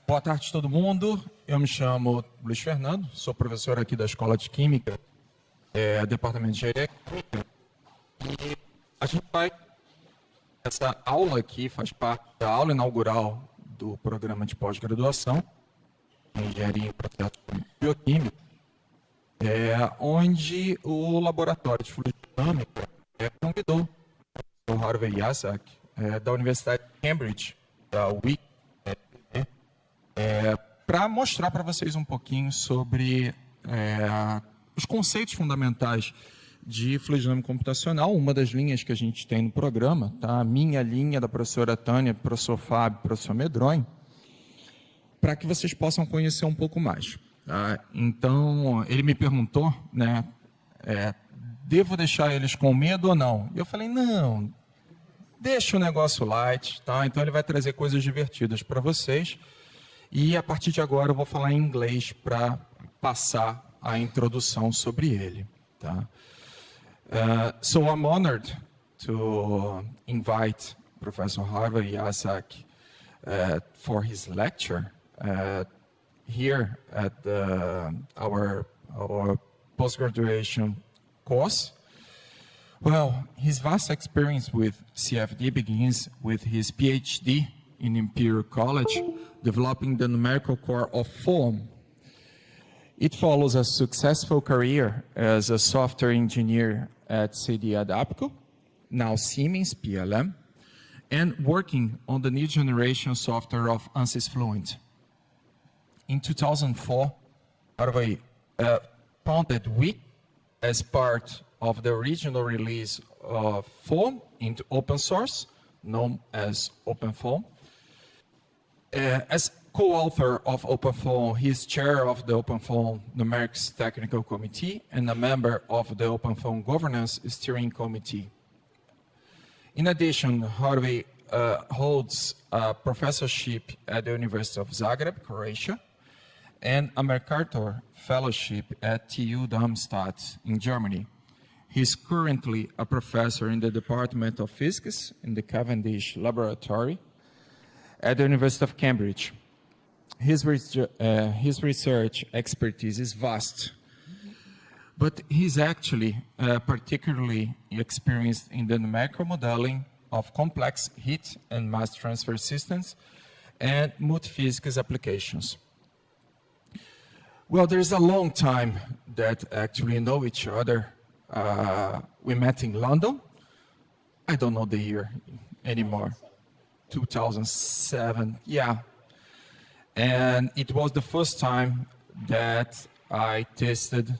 Boa tarde a todo mundo. Eu me chamo Luiz Fernando, sou professor aqui da Escola de Química, Departamento de Engenharia. E a gente vai... Essa aula aqui faz parte da aula inaugural do programa de pós-graduação em Engenharia em Processos Bioquímicos, onde o Laboratório de Fluidodinâmica convidou o HrvojeJasak da Universidade de Cambridge, da UFRJ, para mostrar para vocês um pouquinho sobre os conceitos fundamentais de fluidodinâmica computacional, uma das linhas que a gente tem no programa, tá? A minha linha, da professora Tânia, professor Fábio, professor Medronho, para que vocês possam conhecer um pouco mais. Tá? Então, ele me perguntou, né, devo deixar eles com medo ou não? E eu falei, não, deixa o negócio light, tá? Então ele vai trazer coisas divertidas para vocês. E a partir de agora eu vou falar em inglês para passar a introdução sobre ele. Tá? So I'm honored to invite Professor HrvojeJasak for his lecture here at our post-graduation course. Well, his vast experience with CFD begins with his PhD in Imperial College, developing the numerical core of foam. It follows a successful career as a software engineer at CD-adapco, now Siemens PLM, and working on the new generation software of Ansys-Fluent. In 2004, Hrvoje founded WIC as part of the original release of foam into open source, known as OpenFoam. As co-author of OpenFoam, he is chair of the OpenFoam Numerics Technical Committee and a member of the OpenFoam Governance Steering Committee. In addition, Hrvoje holds a professorship at the University of Zagreb, Croatia, and a MacArthur Fellowship at TU Darmstadt in Germany. He is currently a professor in the Department of Physics in the Cavendish Laboratory at the University of Cambridge. His research expertise is vast, but he's actually particularly experienced in the numerical modeling of complex heat and mass transfer systems and multiphysics applications. Well, there's a long time that actually know each other. We met in London. I don't know the year anymore. 2007, yeah. And it was the first time that I tasted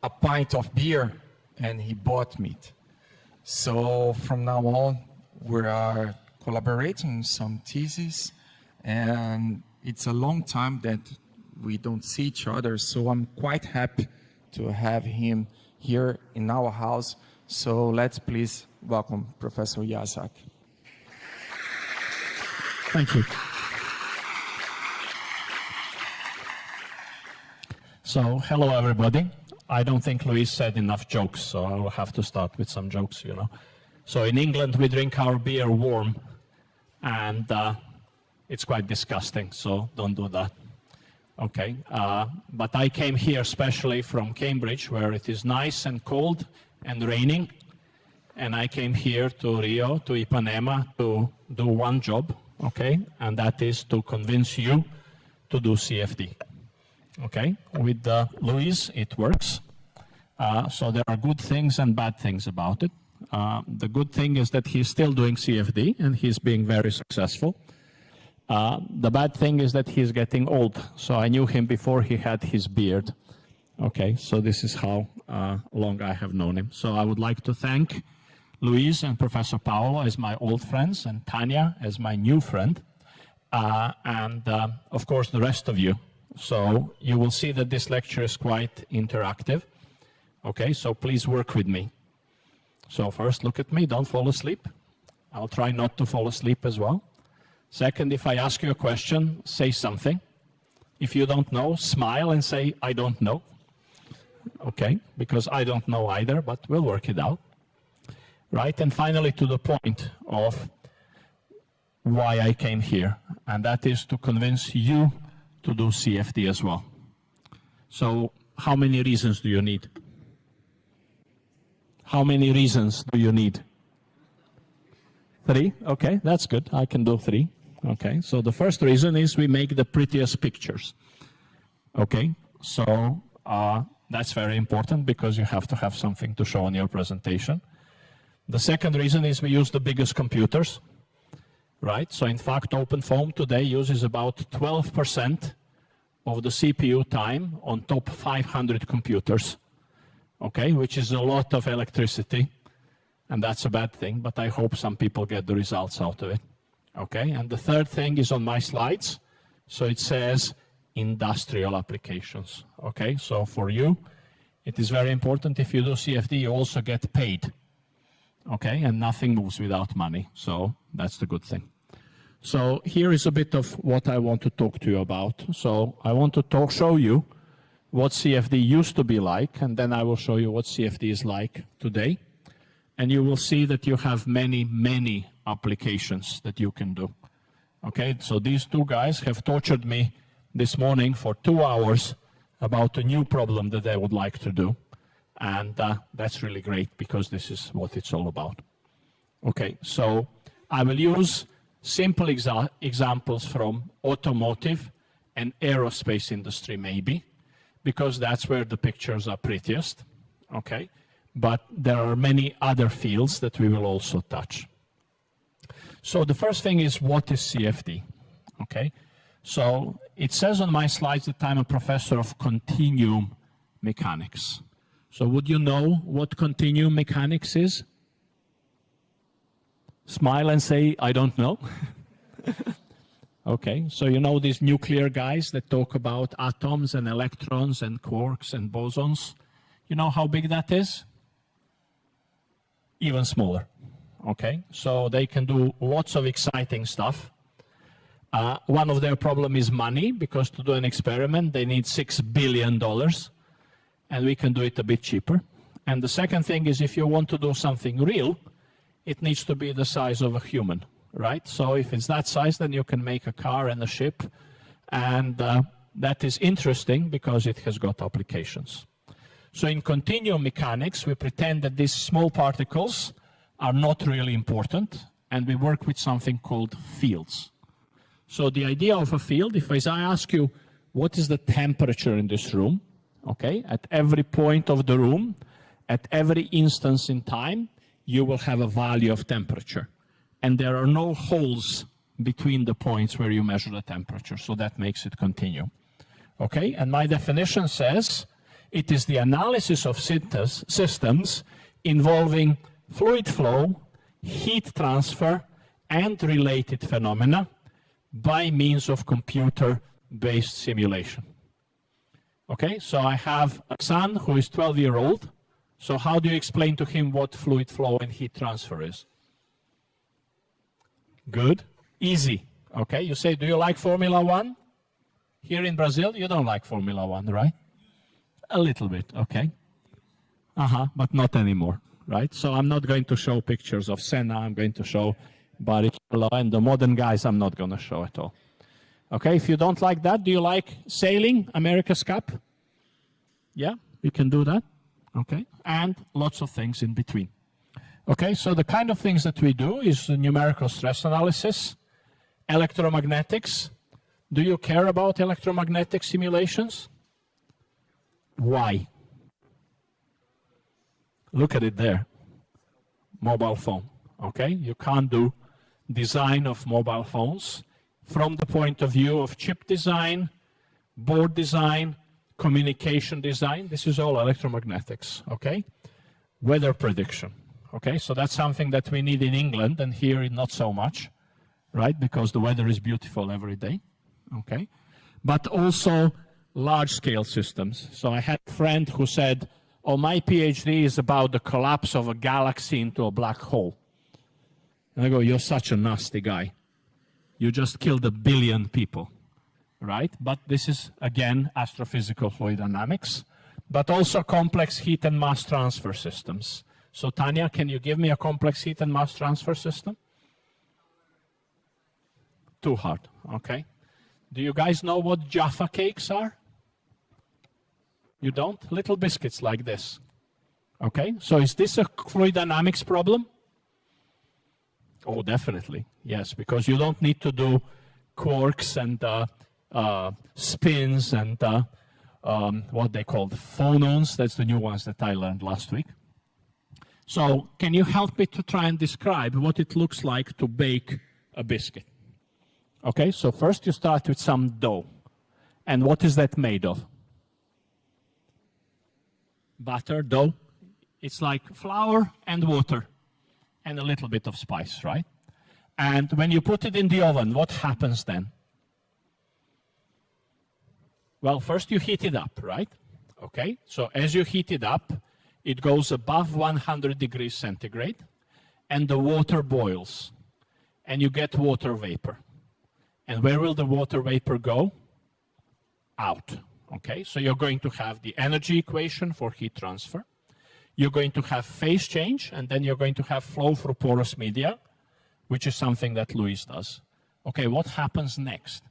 a pint of beer and he bought me it. So from now on, we are collaborating in some theses, and it's a long time that we don't see each other, so I'm quite happy to have him here in our house. So let's please welcome Professor Jasak. Thank you. So, hello everybody. I don't think Luis said enough jokes, so I will have to start with some jokes, you know. So in England we drink our beer warm, and it's quite disgusting, so don't do that. Okay, but I came here specially from Cambridge, where it is nice and cold and raining, and I came here to Rio, to Ipanema, to do one job, okay, and that is to convince you to do CFD. Okay, with Luis it works, so there are good things and bad things about it. The good thing is that he's still doing CFD and he's being very successful. The bad thing is that he's getting old. So I knew him before he had his beard. Okay, so this is how long I have known him. So I would like to thank Luis and Professor Paolo as my old friends and Tanya as my new friend. And of course the rest of you. So you will see that this lecture is quite interactive. Okay, so please work with me. So first look at me, don't fall asleep. I'll try not to fall asleep as well. Second, if I ask you a question, say something. If you don't know, smile and say, I don't know. Okay, because I don't know either, but we'll work it out. Right, and finally to the point of why I came here, and that is to convince you to do CFD as well. So how many reasons do you need? How many reasons do you need? 3? Okay, that's good. I can do 3. Okay, so the first reason is we make the prettiest pictures. Okay, so that's very important because you have to have something to show on your presentation. The second reason is we use the biggest computers, right? So in fact, OpenFOAM today uses about 12% of the CPU time on top 500 computers, okay, which is a lot of electricity, and that's a bad thing, but I hope some people get the results out of it, okay? And the third thing is on my slides, so it says industrial applications, okay? So for you, it is very important if you do CFD, you also get paid, okay? And nothing moves without money, so that's the good thing. So here is a bit of what I want to talk to you about. So I want to show you what CFD used to be like, and then I will show you what CFD is like today. And you will see that you have many, many applications that you can do. Okay, so these two guys have tortured me this morning for 2 hours about a new problem that they would like to do. And that's really great because this is what it's all about. Okay, so I will use simple examples from automotive and aerospace industry maybe, because that's where the pictures are prettiest, okay? But there are many other fields that we will also touch. So the first thing is, what is CFD, okay? So it says on my slides that I'm a professor of continuum mechanics. So would you know what continuum mechanics is? Smile and say, I don't know. Okay, so you know these nuclear guys that talk about atoms and electrons and quarks and bosons. You know how big that is? Even smaller. Okay, so they can do lots of exciting stuff. One of their problems is money, because to do an experiment they need $6 billion, and we can do it a bit cheaper. And the second thing is, if you want to do something real, it needs to be the size of a human, right? So if it's that size, then you can make a car and a ship, and that is interesting because it has got applications. So in continuum mechanics, we pretend that these small particles are not really important, and we work with something called fields. So the idea of a field, if I ask you, what is the temperature in this room? Okay, at every point of the room, at every instance in time, you will have a value of temperature. And there are no holes between the points where you measure the temperature, so that makes it continuum. Okay, and my definition says it is the analysis of systems involving fluid flow, heat transfer, and related phenomena by means of computer-based simulation. Okay, so I have a son who is 12-year-old. So how do you explain to him what fluid flow and heat transfer is? Good, easy. Okay, you say, do you like Formula 1? Here in Brazil, you don't like Formula 1, right? A little bit, okay. But not anymore, right? So I'm not going to show pictures of Senna. I'm going to show Barrichello, and the modern guys I'm not going to show at all. Okay, if you don't like that, do you like sailing, America's Cup? Yeah, we can do that. Okay, and lots of things in between. Okay, so the kind of things that we do is numerical stress analysis, electromagnetics. Do you care about electromagnetic simulations? Why? Look at it there. Mobile phone. Okay, you can't do design of mobile phones from the point of view of chip design, board design, communication design. This is all electromagnetics, okay? Weather prediction, okay? So that's something that we need in England, and here not so much, right? Because the weather is beautiful every day, okay? But also large-scale systems. So I had a friend who said, oh, my PhD is about the collapse of a galaxy into a black hole. And I go, you're such a nasty guy. You just killed 1 billion people. Right? But this is, again, astrophysical fluid dynamics, but also complex heat and mass transfer systems. So Tanya, can you give me a complex heat and mass transfer system? too hard, okay? Do you guys know what Jaffa cakes are? You don't? Little biscuits like this. Okay, so is this a fluid dynamics problem? Oh, definitely, yes, because you don't need to do quarks and spins and what they call the phonons. That's the new ones that I learned last week. So can you help me to try and describe what it looks like to bake a biscuit? Okay, so first you start with some dough. And what is that made of? Butter, dough. It's like flour and water and a little bit of spice, right? And when you put it in the oven, what happens then? Well, first you heat it up, right? Okay, so as you heat it up, it goes above 100 degrees centigrade, and the water boils, and you get water vapor. And where will the water vapor go? Out, okay? So you're going to have the energy equation for heat transfer. You're going to have phase change, and then you're going to have flow through porous media, which is something that Luis does. Okay, what happens next?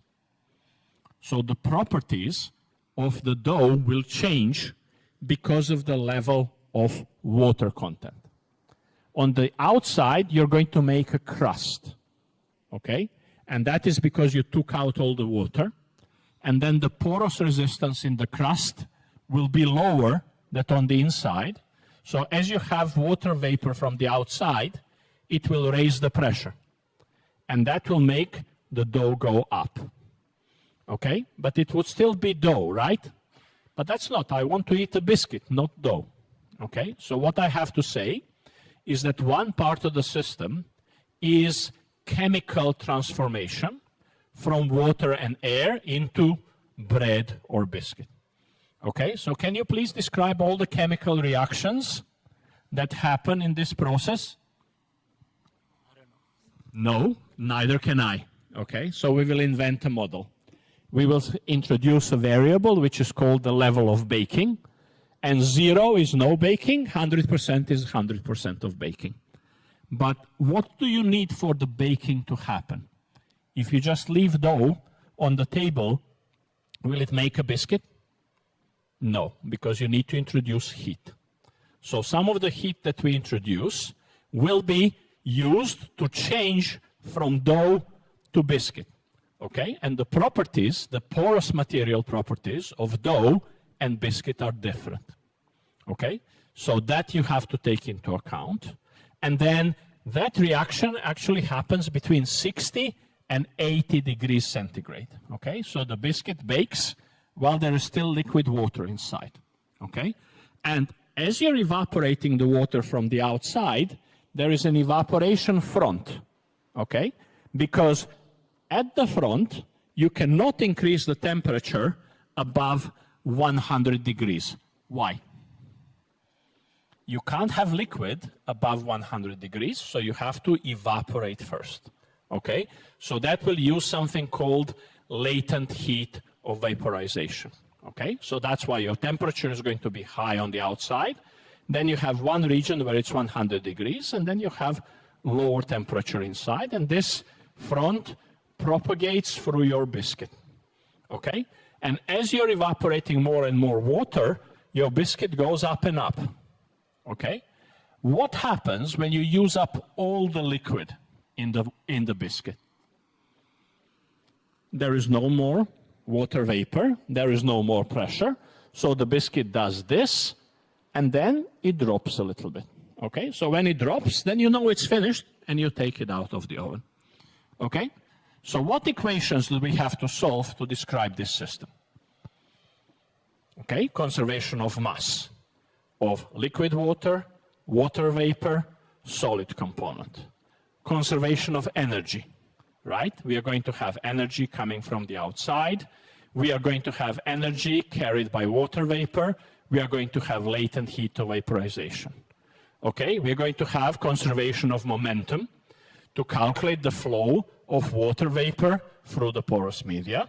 So the properties of the dough will change because of the level of water content. On the outside, you're going to make a crust, okay? And that is because you took out all the water, and then the porous resistance in the crust will be lower than on the inside. So as you have water vapor from the outside, it will raise the pressure, and that will make the dough go up, okay? But it would still be dough, right? But that's not, I want to eat a biscuit, not dough. Okay, so what I have to say is that one part of the system is chemical transformation from water and air into bread or biscuit. Okay, so can you please describe all the chemical reactions that happen in this process? No, neither can I. Okay, so we will invent a model. We will introduce a variable which is called the level of baking. And 0 is no baking, 100% is 100% of baking. But what do you need for the baking to happen? If you just leave dough on the table, will it make a biscuit? No, because you need to introduce heat. So some of the heat that we introduce will be used to change from dough to biscuit. Okay? And the properties, the porous material properties of dough and biscuit are different, okay? So that you have to take into account. And then that reaction actually happens between 60 and 80 degrees centigrade, okay? So the biscuit bakes while there is still liquid water inside, okay? And as you're evaporating the water from the outside, there is an evaporation front, okay? Because at the front, you cannot increase the temperature above 100 degrees. Why? You can't have liquid above 100 degrees, so you have to evaporate first, okay? So that will use something called latent heat of vaporization, okay? So that's why your temperature is going to be high on the outside. Then you have one region where it's 100 degrees, and then you have lower temperature inside, and this front propagates through your biscuit, okay? And as you're evaporating more and more water, your biscuit goes up and up, okay? What happens when you use up all the liquid in the biscuit? There is no more water vapor, there is no more pressure, so the biscuit does this, and then it drops a little bit, okay? So when it drops, then you know it's finished, and you take it out of the oven, okay? So what equations do we have to solve to describe this system? Okay, conservation of mass of liquid water, water vapor, solid component. Conservation of energy, right? We are going to have energy coming from the outside. We are going to have energy carried by water vapor. We are going to have latent heat of vaporization. Okay, we are going to have conservation of momentum to calculate the flow of water vapor through the porous media.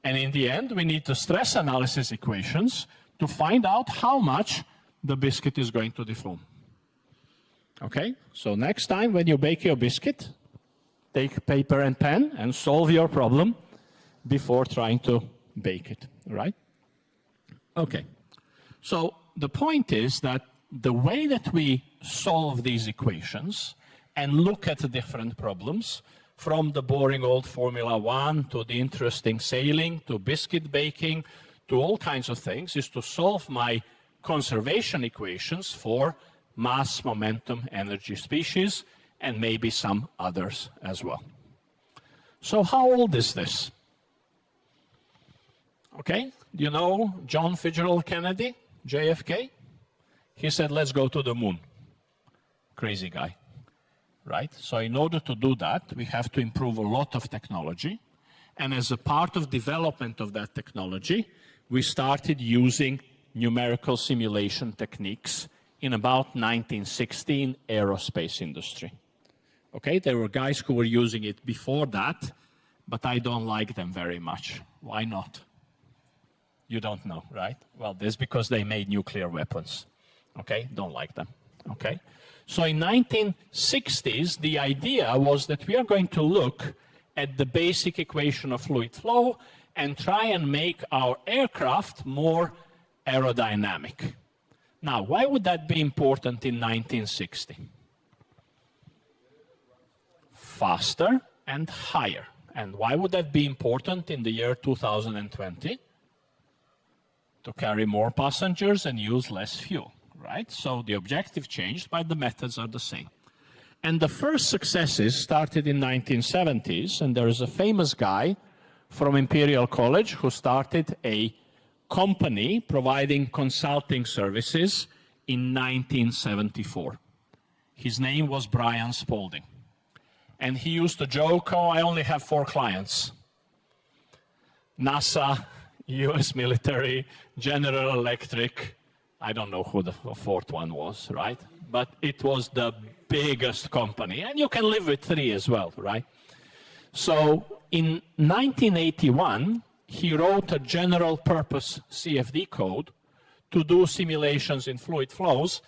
And in the end, we need the stress analysis equations to find out how much the biscuit is going to deform. Okay, so next time when you bake your biscuit, take paper and pen and solve your problem before trying to bake it, right? Okay, so the point is that the way that we solve these equations and look at the different problems, from the boring old Formula 1 to the interesting sailing to biscuit baking to all kinds of things, is to solve my conservation equations for mass, momentum, energy, species, and maybe some others as well. So how old is this? Okay, do you know John Fitzgerald Kennedy, JFK? He said, let's go to the moon. Crazy guy, right? So in order to do that, we have to improve a lot of technology. And as a part of development of that technology, we started using numerical simulation techniques in about 1960 in aerospace industry. Okay, there were guys who were using it before that, but I don't like them very much. Why not? You don't know, right? Well, that's because they made nuclear weapons. Okay, don't like them. Okay, so in 1960s, the idea was that we are going to look at the basic equation of fluid flow and try and make our aircraft more aerodynamic. Now, why would that be important in 1960? Faster and higher. And why would that be important in the year 2020? To carry more passengers and use less fuel, right? So the objective changed, but the methods are the same. And the first successes started in 1970s, and there is a famous guy from Imperial College who started a company providing consulting services in 1974. His name was Brian Spaulding. And he used to joke, oh, I only have 4 clients. NASA, US military, General Electric, I don't know who the 4th one was, right? But it was the biggest company, and you can live with 3 as well, right? So in 1981, he wrote a general purpose CFD code to do simulations in fluid flows,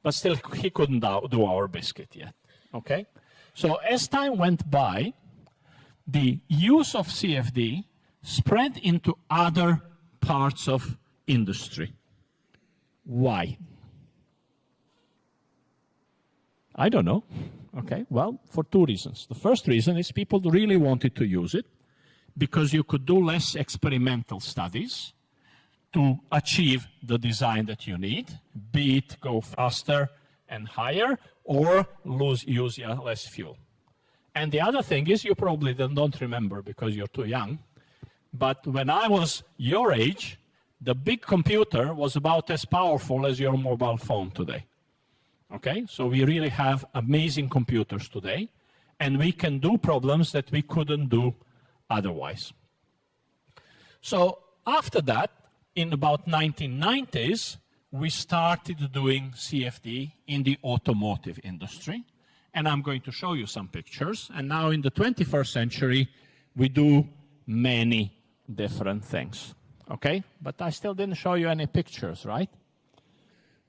but still he couldn't do our biscuit yet, okay? So as time went by, the use of CFD spread into other parts of industry. Why? I don't know. Okay, well, for 2 reasons. The first reason is people really wanted to use it because you could do less experimental studies to achieve the design that you need, be it go faster and higher or use less fuel. And the other thing is, you probably don't remember because you're too young, but when I was your age, the big computer was about as powerful as your mobile phone today. Okay, so we really have amazing computers today, and we can do problems that we couldn't do otherwise. So after that, in about 1990s, we started doing CFD in the automotive industry, and I'm going to show you some pictures. And now in the 21st century, we do many different things. Okay, but I still didn't show you any pictures, right?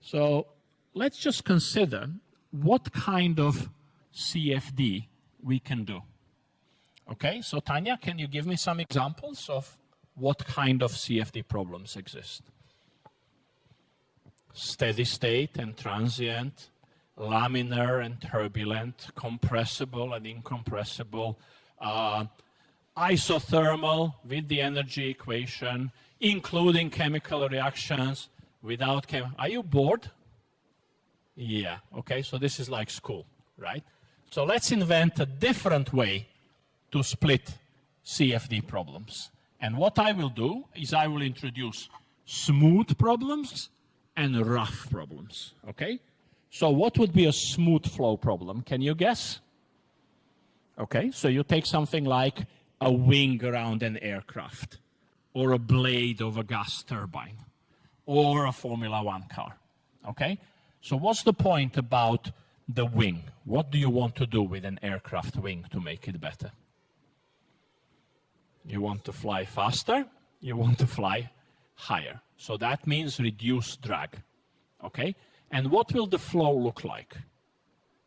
So let's just consider what kind of CFD we can do. Okay, so Tanya, can you give me some examples of what kind of CFD problems exist? Steady state and transient, laminar and turbulent, compressible and incompressible, isothermal with the energy equation, including chemical reactions, without chemical. Are you bored? Yeah, okay, so this is like school, right? So let's invent a different way to split CFD problems. And what I will do is I will introduce smooth problems and rough problems, okay? So what would be a smooth flow problem? Can you guess? Okay, so you take something like a wing around an aircraft, or a blade of a gas turbine, or a Formula 1 car, okay? So what's the point about the wing? What do you want to do with an aircraft wing to make it better? You want to fly faster, you want to fly higher. So that means reduce drag, okay? And what will the flow look like?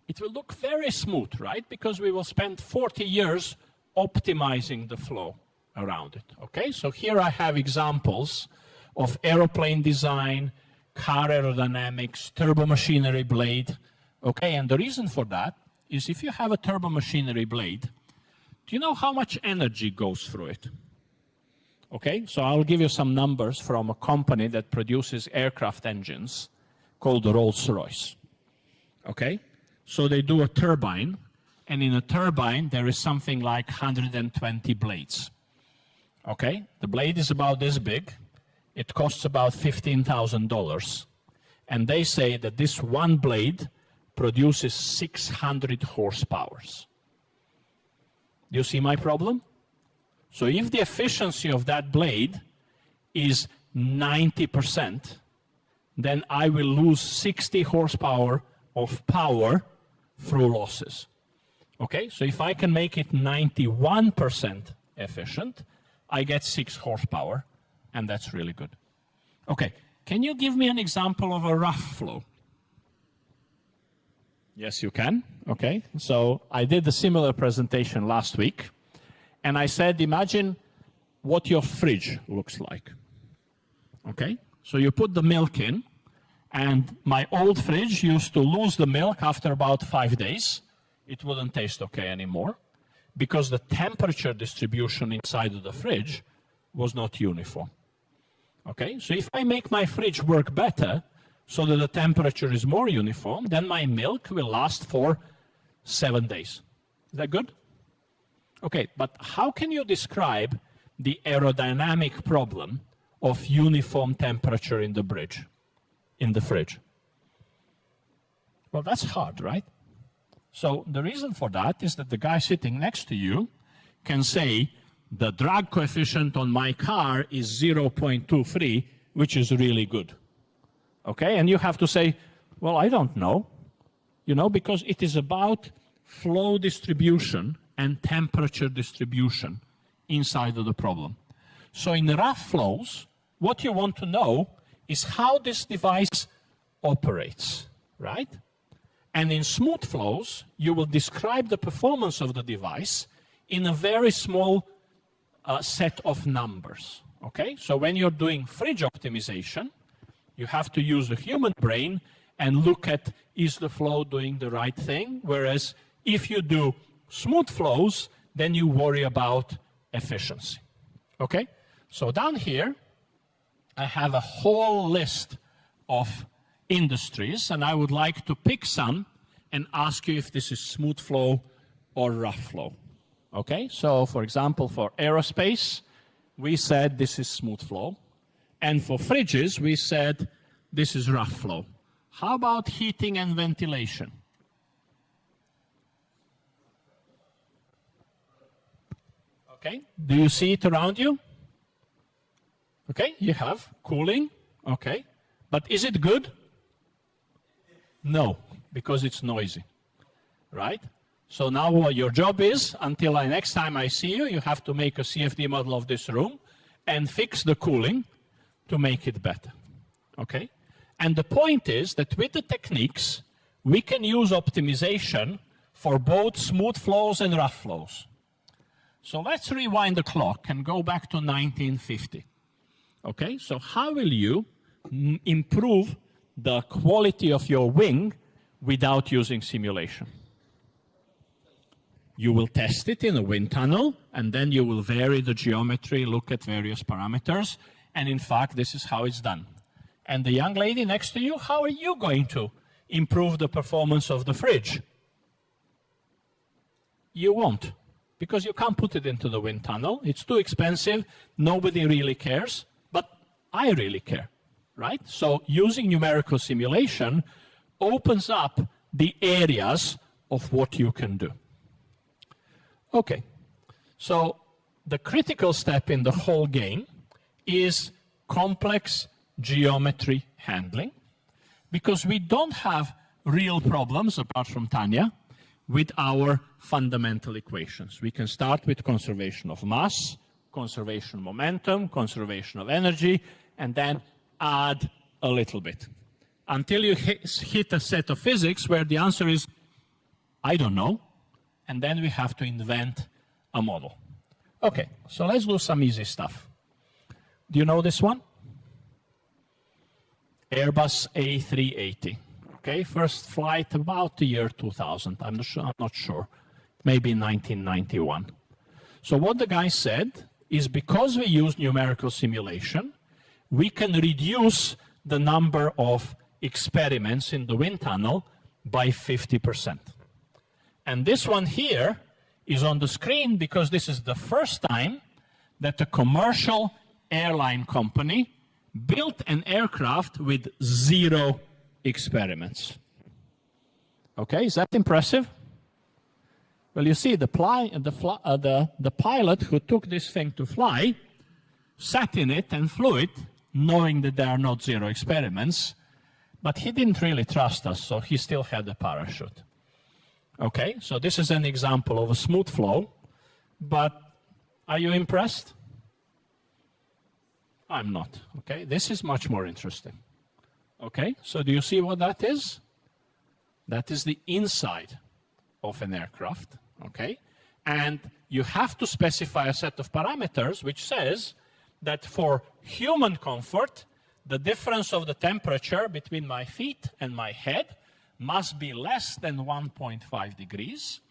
it will look very smooth, right? Because we will spend 40 years optimizing the flow around it, okay? So here I have examples of aeroplane design, car aerodynamics, turbomachinery blade, okay? And the reason for that is if you have a turbomachinery blade, do you know how much energy goes through it? Okay, so I'll give you some numbers from a company that produces aircraft engines called Rolls-Royce. Okay, so they do a turbine, and in a turbine there is something like 120 blades. Okay, the blade is about this big. It costs about $15,000. And they say that this one blade produces 600 horsepower. Do you see my problem? So if the efficiency of that blade is 90%, then I will lose 60 horsepower of power through losses. Okay, so if I can make it 91% efficient, I get 6 horsepower, and that's really good. Okay, can you give me an example of a rough flow? Yes, you can. Okay, so I did a similar presentation last week, and I said, imagine what your fridge looks like. Okay, so you put the milk in, and my old fridge used to lose the milk after about 5 days. It wouldn't taste okay anymore because the temperature distribution inside of the fridge was not uniform. Okay, so if I make my fridge work better so that the temperature is more uniform, then my milk will last for 7 days. Is that good? Okay, but how can you describe the aerodynamic problem of uniform temperature in the fridge? Well, that's hard, right? So the reason for that is that the guy sitting next to you can say, the drag coefficient on my car is 0.23, which is really good. Okay, and you have to say, well, I don't know, you know, because it is about flow distribution and temperature distribution inside of the problem. So in rough flows, what you want to know is how this device operates, right? And in smooth flows, you will describe the performance of the device in a very small set of numbers, okay? So when you're doing fridge optimization, you have to use the human brain and look at, is the flow doing the right thing? Whereas if you do smooth flows, then you worry about efficiency, okay? So down here, I have a whole list of industries, and I would like to pick some and ask you if this is smooth flow or rough flow. Okay, so for example, for aerospace, we said this is smooth flow. And for fridges, we said this is rough flow. How about heating and ventilation? Okay, do you see it around you? Okay, you have cooling, okay. But is it good? No, because it's noisy, right? So now what your job is, until next time I see you, you have to make a CFD model of this room and fix the cooling to make it better, okay? And the point is that with the techniques, we can use optimization for both smooth flows and rough flows. So let's rewind the clock and go back to 1950. Okay, so how will you improve the quality of your wing without using simulation? You will test it in a wind tunnel, and then you will vary the geometry, look at various parameters, and in fact, this is how it's done. And the young lady next to you, how are you going to improve the performance of the fridge? You won't, because you can't put it into the wind tunnel. It's too expensive, nobody really cares, but I really care, right? So using numerical simulation opens up the areas of what you can do. Okay, so the critical step in the whole game is complex geometry handling, because we don't have real problems, apart from Tanya, with our fundamental equations. We can start with conservation of mass, conservation of momentum, conservation of energy, and then add a little bit, until you hit a set of physics where the answer is I don't know. And then we have to invent a model. Okay, so let's do some easy stuff. Do you know this one? Airbus A380. Okay, first flight about the year 2000. I'm not sure. Maybe 1991. So what the guy said is, because we use numerical simulation, we can reduce the number of experiments in the wind tunnel by 50%. And this one here is on the screen because this is the first time that a commercial airline company built an aircraft with 0 experiments. Okay, is that impressive? Well, you see, the pilot who took this thing to fly sat in it and flew it, knowing that there are not 0 experiments, but he didn't really trust us, so he still had a parachute. Okay, so this is an example of a smooth flow, but are you impressed? I'm not. Okay, this is much more interesting. Okay, so do you see what that is? That is the inside of an aircraft. Okay, and you have to specify a set of parameters which says that for human comfort, the difference of the temperature between my feet and my head must be less than 1.5 degrees,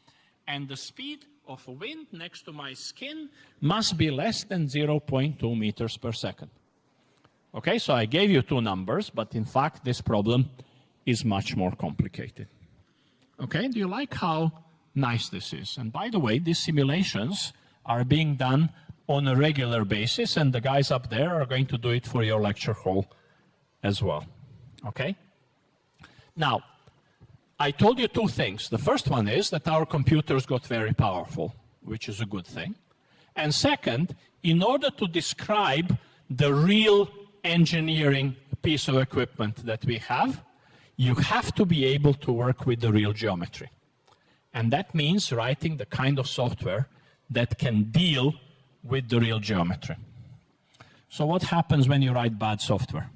and the speed of wind next to my skin must be less than 0.2 meters per second. Okay, so I gave you 2 numbers, but in fact this problem is much more complicated. Okay, do you like how nice this is? And by the way, these simulations are being done on a regular basis, and the guys up there are going to do it for your lecture hall as well. Okay? Now, I told you 2 things. The first one is that our computers got very powerful, which is a good thing. And second, in order to describe the real engineering piece of equipment that we have, you have to be able to work with the real geometry. And that means writing the kind of software that can deal with the real geometry. So what happens when you write bad software?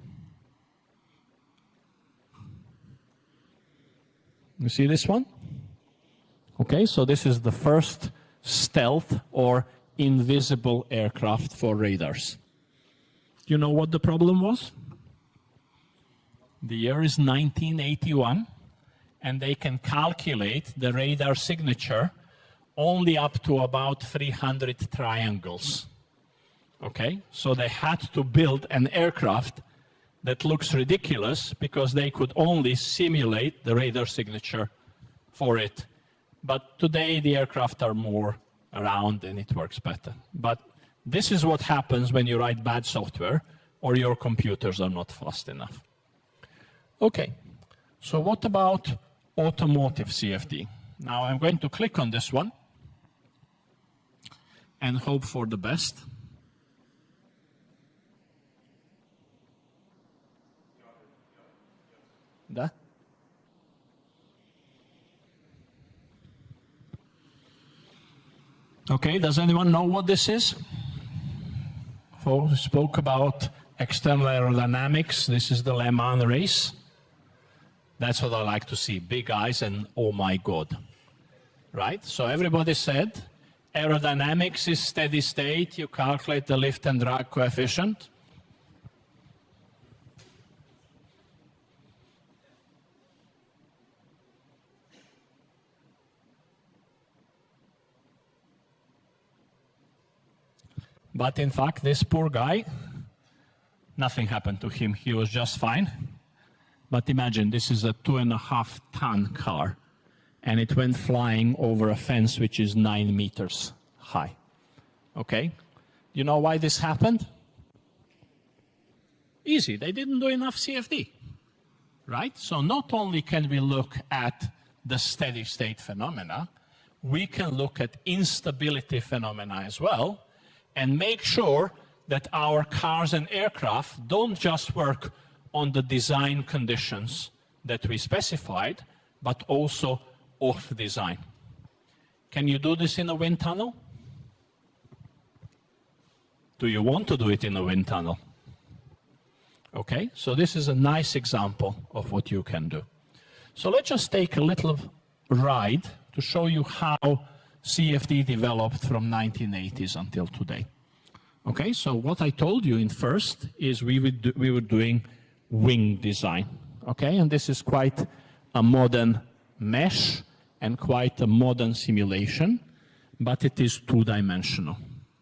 You see this one? Okay, so this is the first stealth or invisible aircraft for radars. Do you know what the problem was? The year is 1981, and they can calculate the radar signature only up to about 300 triangles. Okay, so they had to build an aircraft that looks ridiculous because they could only simulate the radar signature for it. But today the aircraft are more around and it works better. But this is what happens when you write bad software or your computers are not fast enough. Okay, so what about Automotive CFD? Now I'm going to click on this one and hope for the best. Da? Okay, does anyone know what this is? We spoke about external aerodynamics. This is the Le Mans race. That's what I like to see, big eyes and oh my God, right? So everybody said aerodynamics is steady state. You calculate the lift and drag coefficient. But in fact, this poor guy, nothing happened to him. He was just fine. But imagine, this is a 2.5-ton car, and it went flying over a fence which is 9 meters high. Okay? You know why this happened? Easy. They didn't do enough CFD. Right? So not only can we look at the steady state phenomena, we can look at instability phenomena as well, and make sure that our cars and aircraft don't just work on the design conditions that we specified, but also off design. Can you do this in a wind tunnel? Do you want to do it in a wind tunnel? Okay, so this is a nice example of what you can do. So let's just take a little ride to show you how CFD developed from 1980s until today. Okay, so what I told you in first is we were doing wing design. Okay, and this is quite a modern mesh and quite a modern simulation, but it is two-dimensional.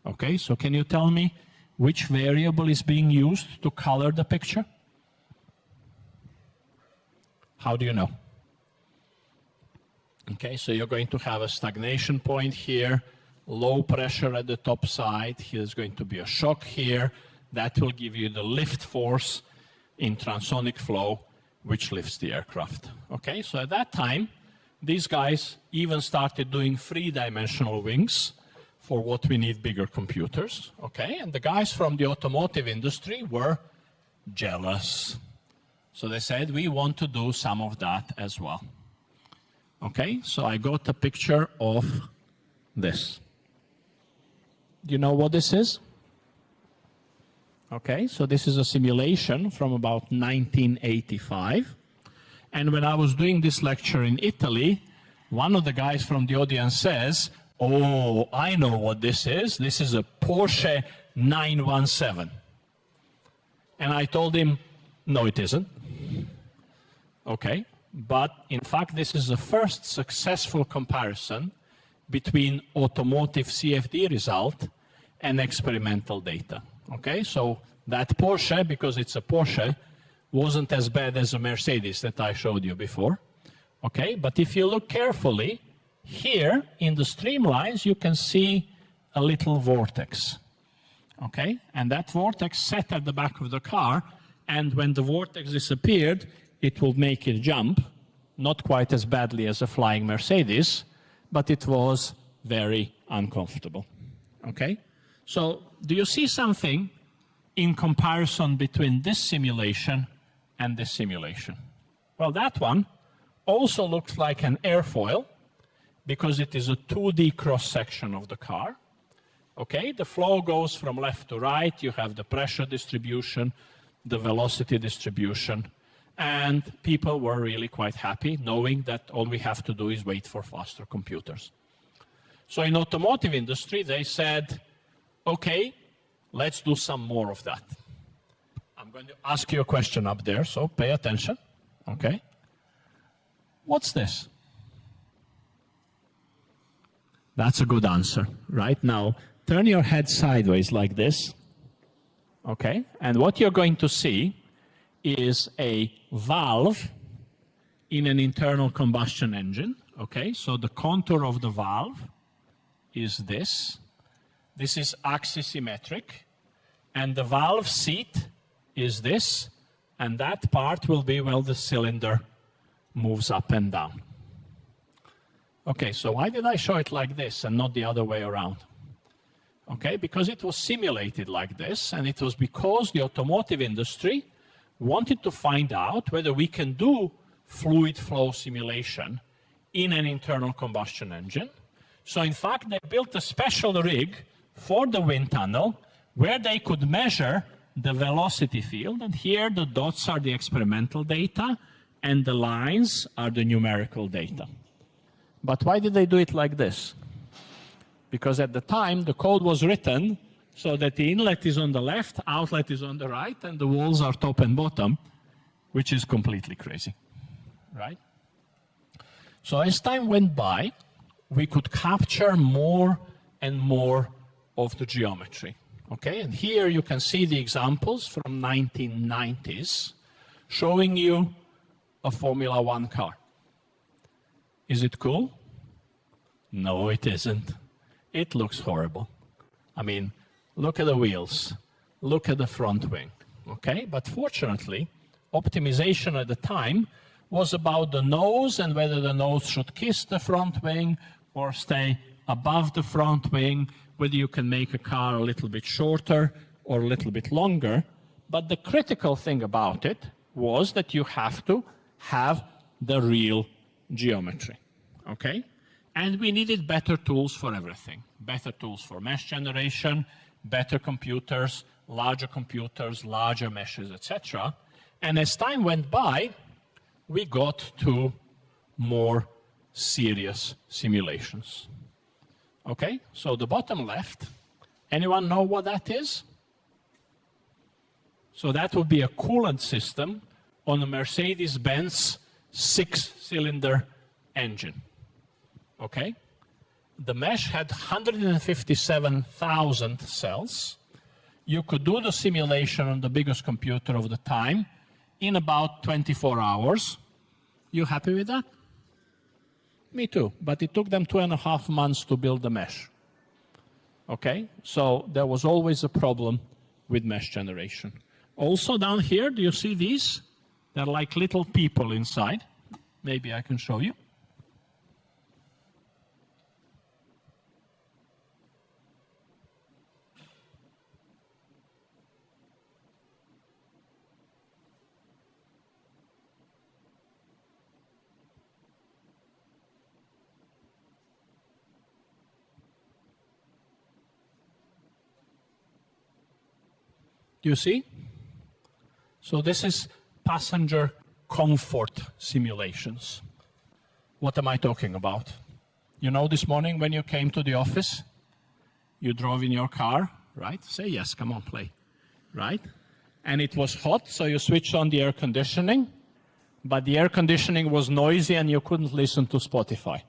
Okay, so can you tell me which variable is being used to color the picture? How do you know? Okay, so you're going to have a stagnation point here, low pressure at the top side, here's going to be a shock here, that will give you the lift force in transonic flow, which lifts the aircraft. Okay, so at that time, these guys even started doing three-dimensional wings for what we need bigger computers. Okay, and the guys from the automotive industry were jealous. So they said, we want to do some of that as well. Okay, so I got a picture of this. Do you know what this is? Okay, so this is a simulation from about 1985. And when I was doing this lecture in Italy, one of the guys from the audience says, oh, I know what this is. This is a Porsche 917. And I told him, no, it isn't. Okay, but in fact, this is the first successful comparison between automotive CFD result and experimental data. Okay, so that Porsche, because it's a Porsche, wasn't as bad as a Mercedes that I showed you before. Okay, but if you look carefully, here in the streamlines, you can see a little vortex. Okay, and that vortex sat at the back of the car, and when the vortex disappeared, it will make it jump, not quite as badly as a flying Mercedes, but it was very uncomfortable. Okay, so do you see something in comparison between this simulation and this simulation? Well, that one also looks like an airfoil because it is a 2D cross-section of the car. Okay, the flow goes from left to right. You have the pressure distribution, the velocity distribution, and people were really quite happy knowing that all we have to do is wait for faster computers. So in automotive industry, they said, okay, let's do some more of that. I'm going to ask you a question up there, so pay attention. Okay. What's this? That's a good answer. Right now, turn your head sideways like this. Okay. And what you're going to see is a valve in an internal combustion engine. Okay. So the contour of the valve is this. This is axisymmetric. And the valve seat is this. And that part will be where the cylinder moves up and down. Okay, so why did I show it like this and not the other way around? Okay, because it was simulated like this, and it was because the automotive industry wanted to find out whether we can do fluid flow simulation in an internal combustion engine. So in fact, they built a special rig for the wind tunnel where they could measure the velocity field, and here the dots are the experimental data and the lines are the numerical data. But why did they do it like this? Because at the time, the code was written so that the inlet is on the left, outlet is on the right, and the walls are top and bottom, which is completely crazy, right? So as time went by, we could capture more and more of the geometry, okay? And here you can see the examples from 1990s showing you a Formula One car. Is it cool? No, it isn't. It looks horrible. I mean, look at the wheels. Look at the front wing, okay? But fortunately, optimization at the time was about the nose and whether the nose should kiss the front wing or stay above the front wing, whether you can make a car a little bit shorter or a little bit longer. But the critical thing about it was that you have to have the real geometry, okay? And we needed better tools for everything. Better tools for mesh generation, better computers, larger meshes, etc. And as time went by, we got to more serious simulations. Okay, so the bottom left, anyone know what that is? So that would be a coolant system on a Mercedes-Benz 6-cylinder engine. Okay? The mesh had 157,000 cells. You could do the simulation on the biggest computer of the time in about 24 hours. You happy with that? Me too, but it took them 2.5 months to build the mesh. Okay, so there was always a problem with mesh generation. Also down here, do you see these? They're like little people inside. Maybe I can show you. You see? So this is passenger comfort simulations. What am I talking about? You know, this morning when you came to the office, you drove in your car, right? Say yes, come on, play, right? And it was hot, so you switched on the air conditioning, but the air conditioning was noisy and you couldn't listen to Spotify.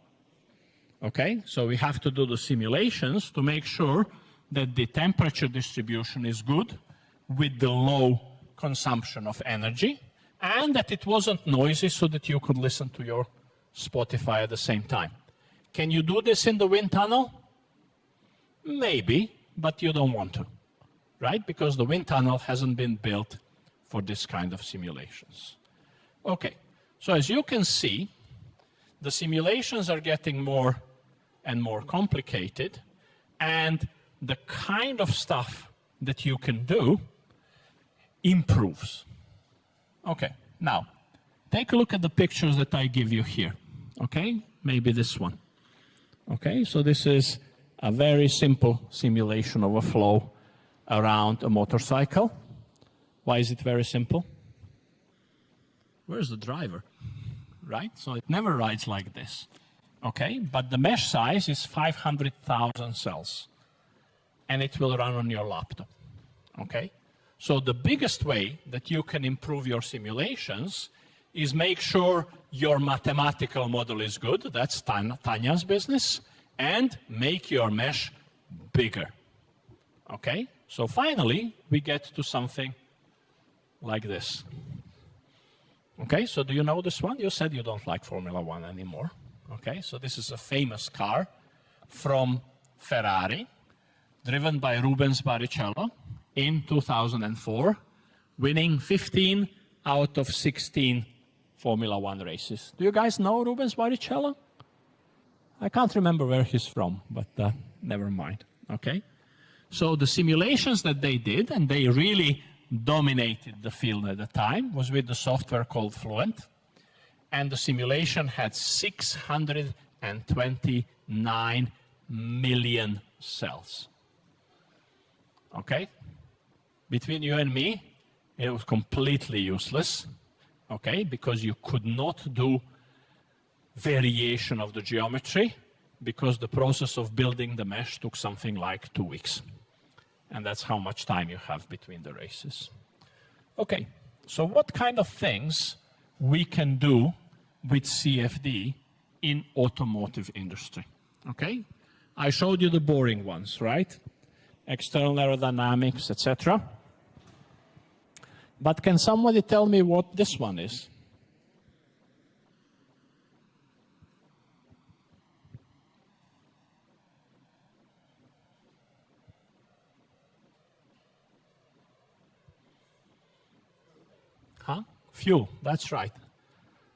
Okay, so we have to do the simulations to make sure that the temperature distribution is good, with the low consumption of energy, and that it wasn't noisy so that you could listen to your Spotify at the same time. Can you do this in the wind tunnel? Maybe, but you don't want to, right? Because the wind tunnel hasn't been built for this kind of simulations. Okay, so as you can see, the simulations are getting more and more complicated, and the kind of stuff that you can do improves. Okay, now, take a look at the pictures that I give you here. Okay, maybe this one. Okay, so this is a very simple simulation of a flow around a motorcycle. Why is it very simple? Where's the driver? Right, so it never rides like this. Okay, but the mesh size is 500,000 cells, and it will run on your laptop. Okay? So the biggest way that you can improve your simulations is make sure your mathematical model is good, that's Tanya's business, and make your mesh bigger. Okay? So finally, we get to something like this. Okay, so do you know this one? You said you don't like Formula One anymore. Okay, so this is a famous car from Ferrari, driven by Rubens Barrichello in 2004, winning 15 out of 16 Formula One races. Do you guys know Rubens Barrichello? I can't remember where he's from, but never mind. Okay, so the simulations that they did, and they really dominated the field at the time, was with the software called Fluent, and the simulation had 629 million cells. Okay? Between you and me, it was completely useless, okay, because you could not do variation of the geometry, because the process of building the mesh took something like 2 weeks. And that's how much time you have between the races. Okay, so what kind of things we can do with CFD in automotive industry? Okay, I showed you the boring ones, right? External aerodynamics, etc. But can somebody tell me what this one is? Huh? Fuel, that's right.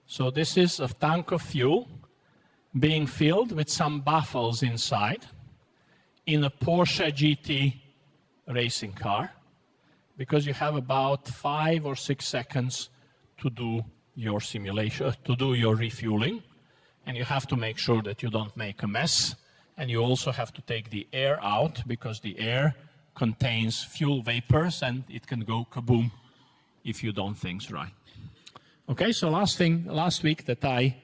So this is a tank of fuel being filled with some baffles inside in a Porsche GT racing car, because you have about 5 or 6 seconds to do your simulation, to do your refueling, and you have to make sure that you don't make a mess, and you also have to take the air out, because the air contains fuel vapors and it can go kaboom if you don't things right. Okay, so last week that I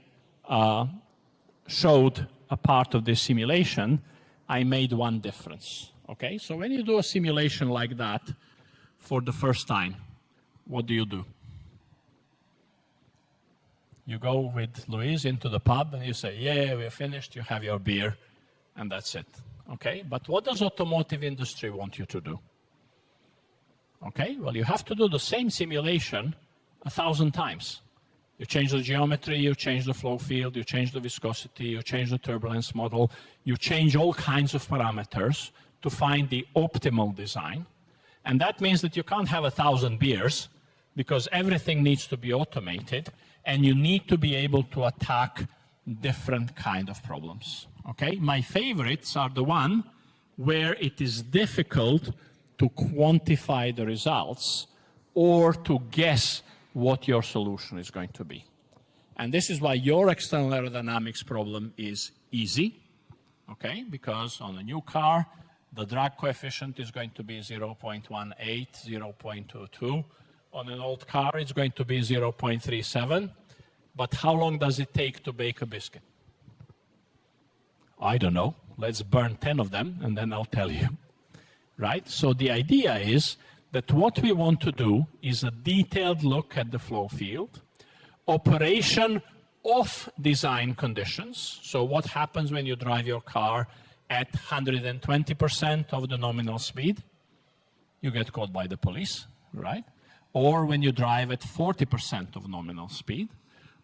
showed a part of this simulation, I made one difference. Okay, so when you do a simulation like that for the first time, what do? You go with Louise into the pub and you say, yeah, we're finished, you have your beer, and that's it. Okay, but what does automotive industry want you to do? Okay, well, you have to do the same simulation 1,000 times. You change the geometry, you change the flow field, you change the viscosity, you change the turbulence model, you change all kinds of parameters to find the optimal design. And that means that you can't have 1,000 beers because everything needs to be automated and you need to be able to attack different kind of problems. Okay, my favorites are the one where it is difficult to quantify the results or to guess what your solution is going to be. And this is why your external aerodynamics problem is easy, okay? Because on a new car, the drag coefficient is going to be 0.18, 0.22. On an old car, it's going to be 0.37. But how long does it take to bake a biscuit? I don't know. Let's burn 10 of them, and then I'll tell you. Right? So the idea is that what we want to do is a detailed look at the flow field, operation of design conditions. So what happens when you drive your car at 120% of the nominal speed? You get caught by the police, right? Or when you drive at 40% of nominal speed,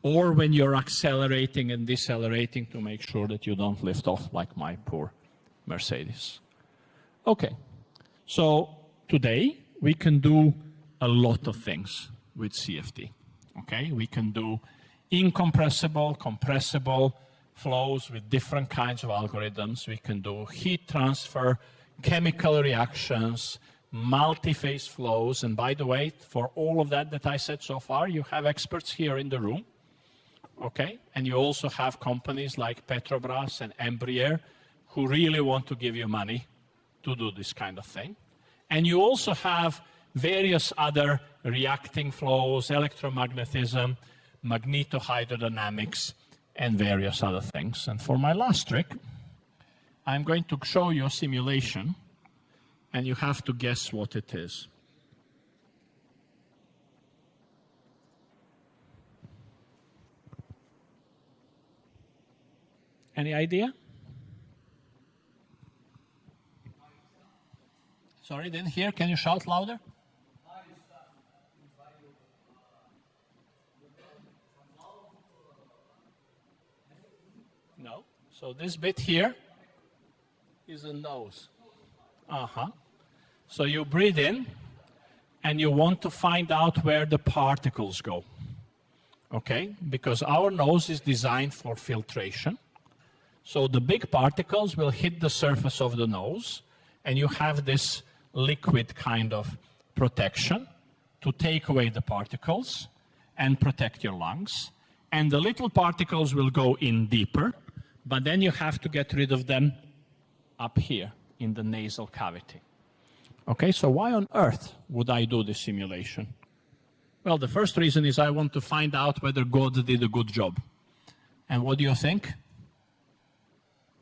or when you're accelerating and decelerating to make sure that you don't lift off like my poor Mercedes. Okay, so today we can do a lot of things with CFD. Okay, we can do incompressible, compressible flows with different kinds of algorithms. We can do heat transfer, chemical reactions, multi-phase flows. And by the way, for all of that I said so far, you have experts here in the room. Okay, and you also have companies like Petrobras and Embraer who really want to give you money to do this kind of thing. And you also have various other reacting flows, electromagnetism, magnetohydrodynamics, and various other things. And for my last trick, I'm going to show you a simulation, and you have to guess what it is. Any idea? Sorry, didn't hear. Can you shout louder? No. So this bit here is a nose. So you breathe in, and you want to find out where the particles go. Okay? Because our nose is designed for filtration. So the big particles will hit the surface of the nose, and you have this liquid kind of protection to take away the particles and protect your lungs. And the little particles will go in deeper, but then you have to get rid of them up here in the nasal cavity. Okay, so why on earth would I do this simulation? Well, the first reason is I want to find out whether God did a good job. And what do you think?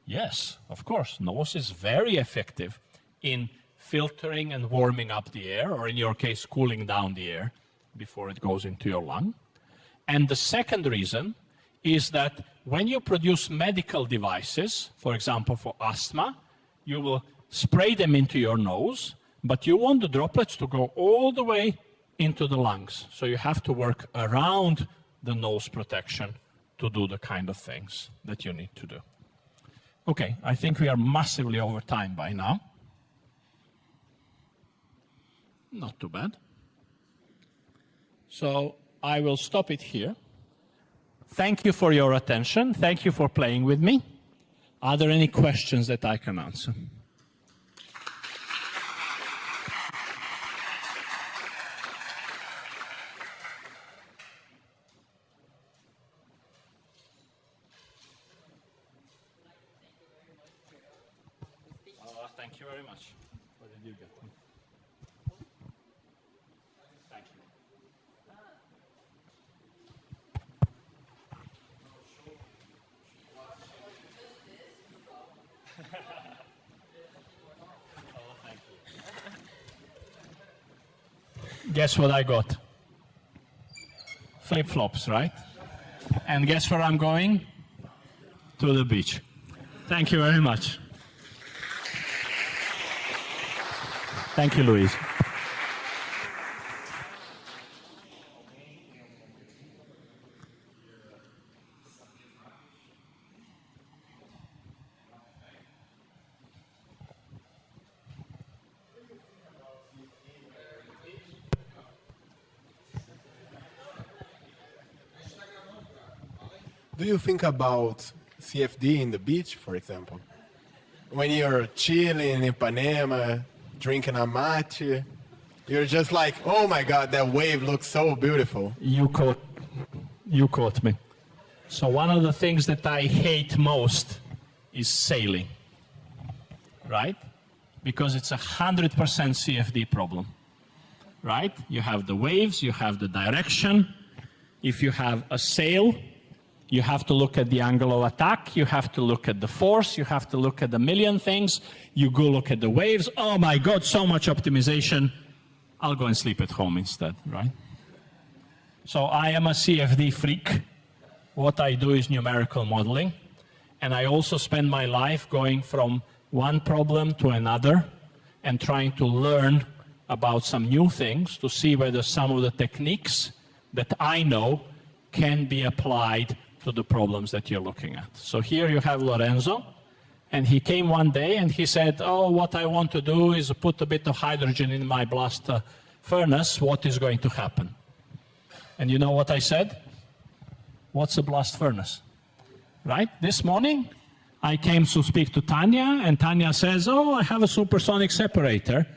Yes, of course, nose is very effective in filtering and warming up the air, or in your case, cooling down the air before it goes into your lung. And the second reason is that when you produce medical devices, for example, for asthma, you will spray them into your nose, but you want the droplets to go all the way into the lungs. So you have to work around the nose protection to do the kind of things that you need to do. Okay, I think we are massively over time by now. Not too bad. So I will stop it here. Thank you for your attention. Thank you for playing with me. Are there any questions that I can answer? Thank you very much. What did you get? Thank you. guess what I got? Flip-flops, right? And guess where I'm going? To the beach. Thank you very much. Thank you, Louise. Do you think about CFD in the beach, for example? When you're chilling in Ipanema, drinking a mate, you're just like, oh my God, that wave looks so beautiful. You caught me. So one of the things that I hate most is sailing, right? Because it's 100% CFD problem, right? You have the waves, you have the direction. If you have a sail, you have to look at the angle of attack, you have to look at the force, you have to look at a million things, you go look at the waves, oh my God, so much optimization, I'll go and sleep at home instead, right? So I am a CFD freak. What I do is numerical modeling, and I also spend my life going from one problem to another and trying to learn about some new things to see whether some of the techniques that I know can be applied to the problems that you're looking at. So here you have Lorenzo, and he came one day and he said, oh, what I want to do is put a bit of hydrogen in my blast furnace. What is going to happen? And you know what I said? What's a blast furnace? Right? This morning, I came to speak to Tanya, and Tanya says, oh, I have a supersonic separator.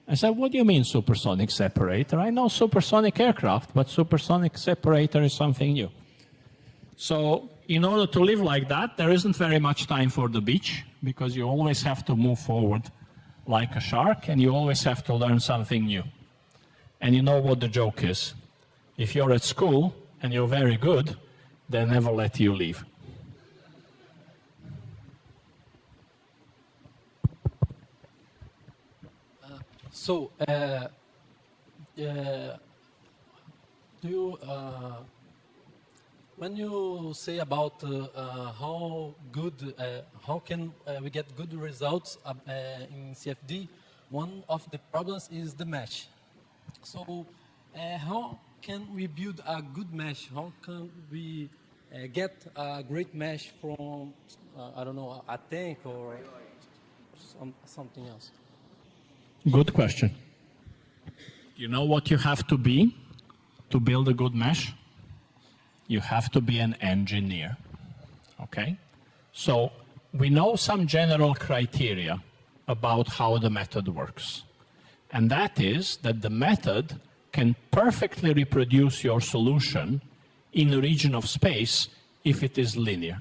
I said, what do you mean supersonic separator? I know supersonic aircraft, but supersonic separator is something new. So in order to live like that, there isn't very much time for the beach, because you always have to move forward like a shark, and you always have to learn something new. And you know what the joke is. If you're at school and you're very good, they never let you leave. When you say about how can we get good results in CFD, one of the problems is the mesh. So how can we build a good mesh? How can we get a great mesh from, I don't know, a tank or something else? Good question. You know what you have to be to build a good mesh? You have to be an engineer, okay? So we know some general criteria about how the method works. And that is that the method can perfectly reproduce your solution in a region of space if it is linear,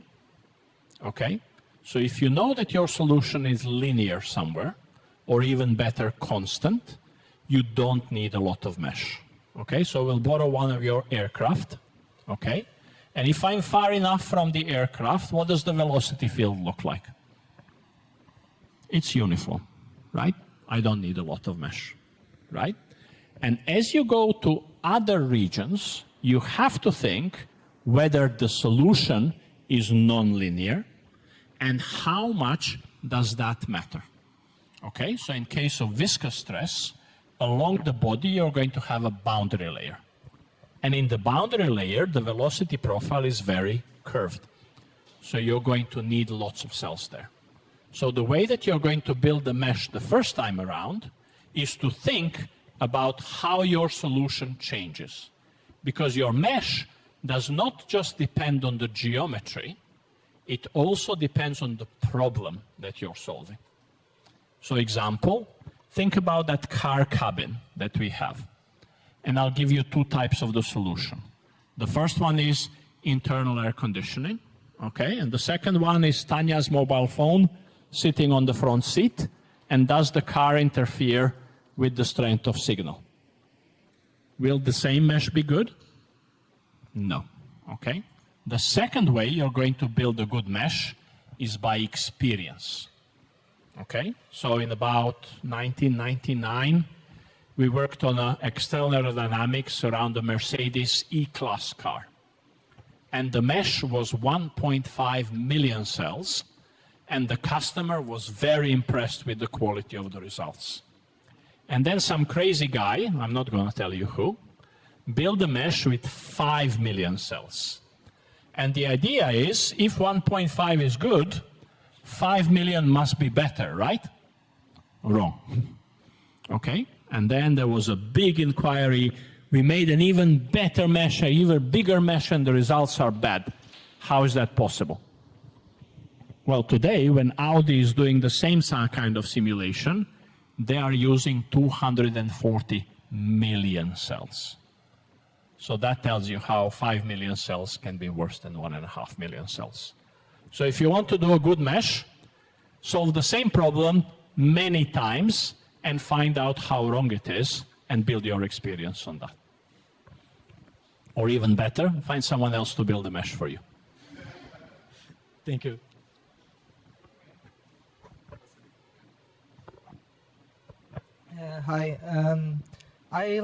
okay? So if you know that your solution is linear somewhere, or even better, constant, you don't need a lot of mesh, okay? So we'll borrow one of your aircraft, okay? And if I'm far enough from the aircraft, what does the velocity field look like? It's uniform, right? I don't need a lot of mesh, right? And as you go to other regions, you have to think whether the solution is nonlinear and how much does that matter. Okay, so in case of viscous stress, along the body you're going to have a boundary layer. And in the boundary layer, the velocity profile is very curved. So you're going to need lots of cells there. So the way that you're going to build the mesh the first time around is to think about how your solution changes. Because your mesh does not just depend on the geometry, it also depends on the problem that you're solving. So example, think about that car cabin that we have. And I'll give you two types of the solution. The first one is internal air conditioning, okay? And the second one is Tanya's mobile phone sitting on the front seat, and does the car interfere with the strength of signal? Will the same mesh be good? No, okay? The second way you're going to build a good mesh is by experience. Okay, so in about 1999, we worked on external aerodynamics around the Mercedes E-Class car. And the mesh was 1.5 million cells, and the customer was very impressed with the quality of the results. And then some crazy guy, I'm not going to tell you who, built a mesh with 5 million cells. And the idea is, if 1.5 is good, 5 million must be better, right? Wrong. Okay? And then there was a big inquiry. We made an even better mesh, an even bigger mesh, and the results are bad. How is that possible? Well, today, when Audi is doing the same kind of simulation, they are using 240 million cells. So that tells you how 5 million cells can be worse than 1.5 million cells. So if you want to do a good mesh, solve the same problem many times and find out how wrong it is and build your experience on that. Or even better, find someone else to build a mesh for you. Thank you. Hi. I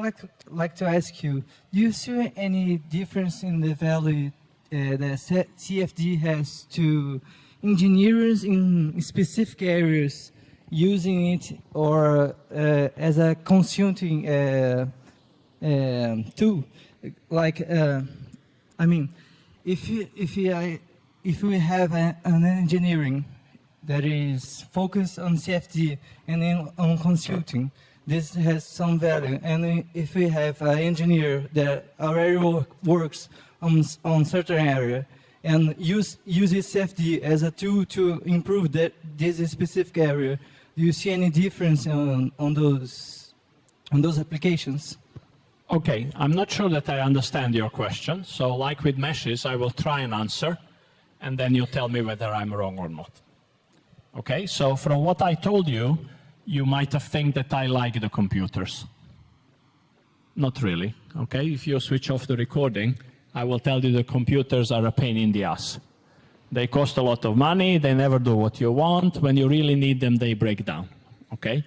like to ask you, do you see any difference in the value that CFD has to engineers in specific areas using it or as a consulting tool? Like, I mean, if we have an engineering that is focused on CFD and then on consulting, this has some value. And if we have an engineer that already works on certain area and uses CFD as a tool to improve this specific area, do you see any difference on those applications? Okay, I'm not sure that I understand your question. So like with meshes, I will try and answer, and then you tell me whether I'm wrong or not. Okay, so from what I told you, you might have think that I like the computers. Not really, okay? If you switch off the recording, I will tell you the computers are a pain in the ass. They cost a lot of money, they never do what you want. When you really need them, they break down, okay?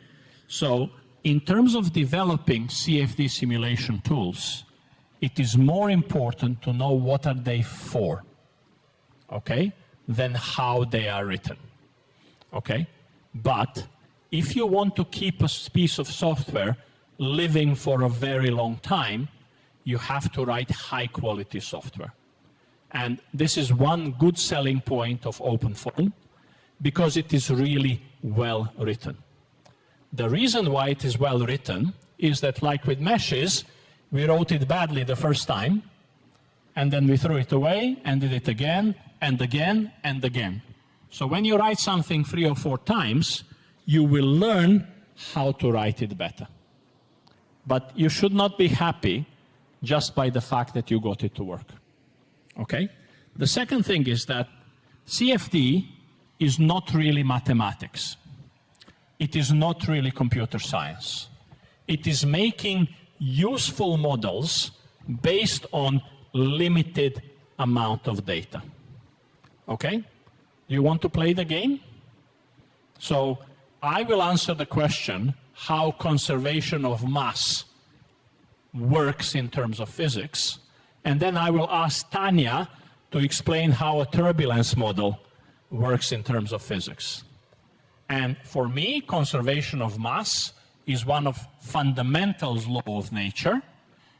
So in terms of developing CFD simulation tools, it is more important to know what are they for, okay, than how they are written, okay? But if you want to keep a piece of software living for a very long time, you have to write high-quality software. And this is one good selling point of OpenFOAM, because it is really well written. The reason why it is well written is that, like with meshes, we wrote it badly the first time, and then we threw it away and did it again and again and again. So when you write something 3 or 4 times, you will learn how to write it better. But you should not be happy just by the fact that you got it to work. Okay? The second thing is that CFD is not really mathematics. It is not really computer science. It is making useful models based on limited amount of data. Okay? You want to play the game? So I will answer the question how conservation of mass works in terms of physics, and then I will ask Tanya to explain how a turbulence model works in terms of physics. And for me, conservation of mass is one of fundamentals law of nature,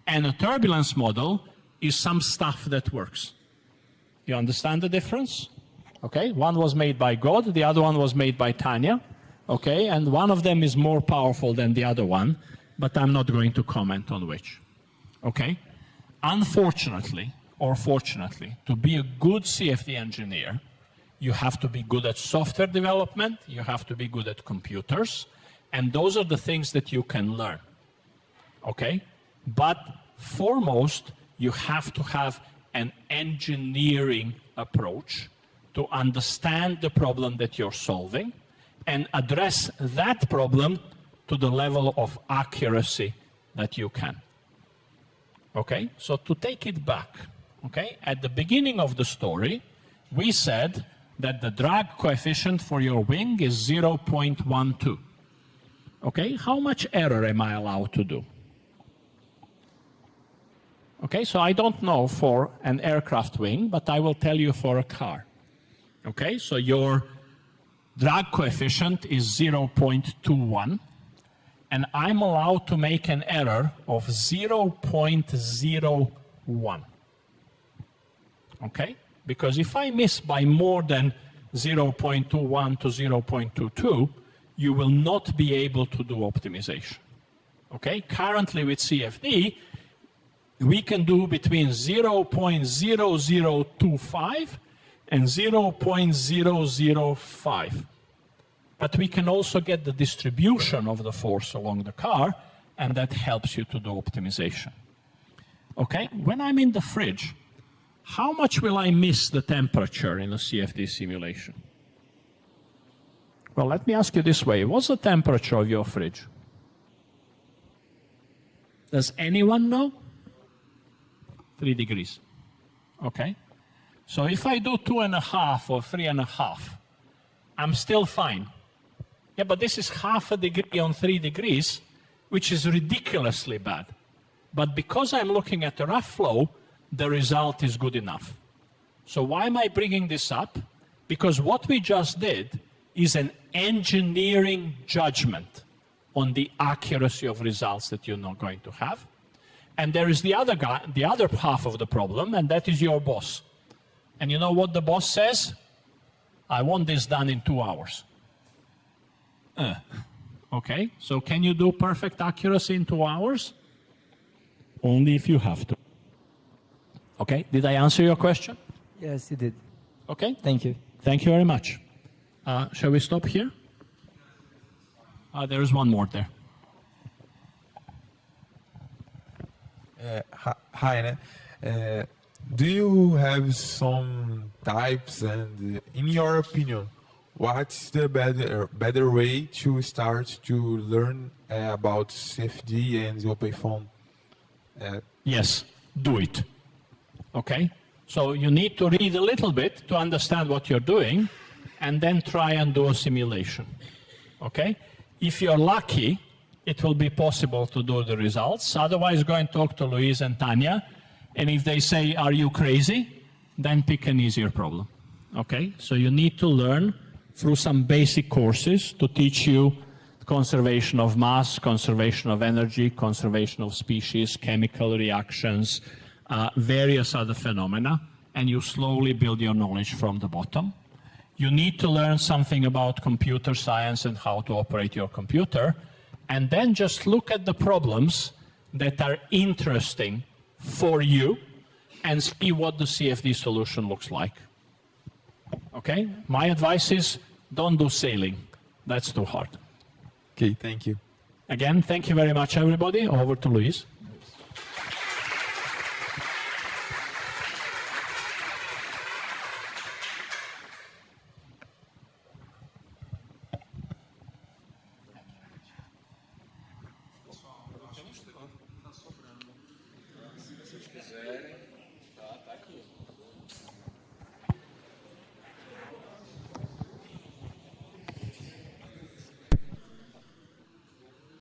and a turbulence model is some stuff that works. You understand the difference? Okay, one was made by God, the other one was made by Tanya. Okay, and one of them is more powerful than the other one, but I'm not going to comment on which. Okay? Unfortunately, or fortunately, to be a good CFD engineer, you have to be good at software development, you have to be good at computers, and those are the things that you can learn. Okay? But foremost, you have to have an engineering approach to understand the problem that you're solving and address that problem to the level of accuracy that you can. Okay, so to take it back, okay, at the beginning of the story, we said that the drag coefficient for your wing is 0.12. Okay, how much error am I allowed to do? Okay, so I don't know for an aircraft wing, but I will tell you for a car. Okay, so your drag coefficient is 0.21, and I'm allowed to make an error of 0.01. Okay, because if I miss by more than 0.21 to 0.22, you will not be able to do optimization. Okay, currently with CFD, we can do between 0.0025 and 0.005. But we can also get the distribution of the force along the car, and that helps you to do optimization. Okay, when I'm in the fridge, how much will I miss the temperature in a CFD simulation? Well, let me ask you this way. What's the temperature of your fridge? Does anyone know? 3 degrees. Okay. So if I do 2.5 or 3.5, I'm still fine. Yeah, but this is half a degree on 3 degrees, which is ridiculously bad. But because I'm looking at the rough flow, the result is good enough. So why am I bringing this up? Because what we just did is an engineering judgment on the accuracy of results that you're not going to have. And there is the other guy, the other half of the problem, and that is your boss. And you know what the boss says? I want this done in 2 hours. Okay, so can you do perfect accuracy in 2 hours? Only if you have to. Okay, did I answer your question? Yes, you did. Okay. Thank you. Thank you very much. Shall we stop here? There is one more there. Hi, do you have some types, and in your opinion, what's the better way to start to learn about CFD and the OpenFOAM? Yes, do it. Okay? So you need to read a little bit to understand what you're doing, and then try and do a simulation. Okay? If you're lucky, it will be possible to do the results. Otherwise, go and talk to Luis and Tanya, and if they say, are you crazy? Then pick an easier problem. Okay? So you need to learn through some basic courses to teach you conservation of mass, conservation of energy, conservation of species, chemical reactions, various other phenomena, and you slowly build your knowledge from the bottom. You need to learn something about computer science and how to operate your computer, and then just look at the problems that are interesting for you and see what the CFD solution looks like. Okay? My advice is don't do sailing. That's too hard. Okay, thank you. Again, thank you very much, everybody. Over to Luis.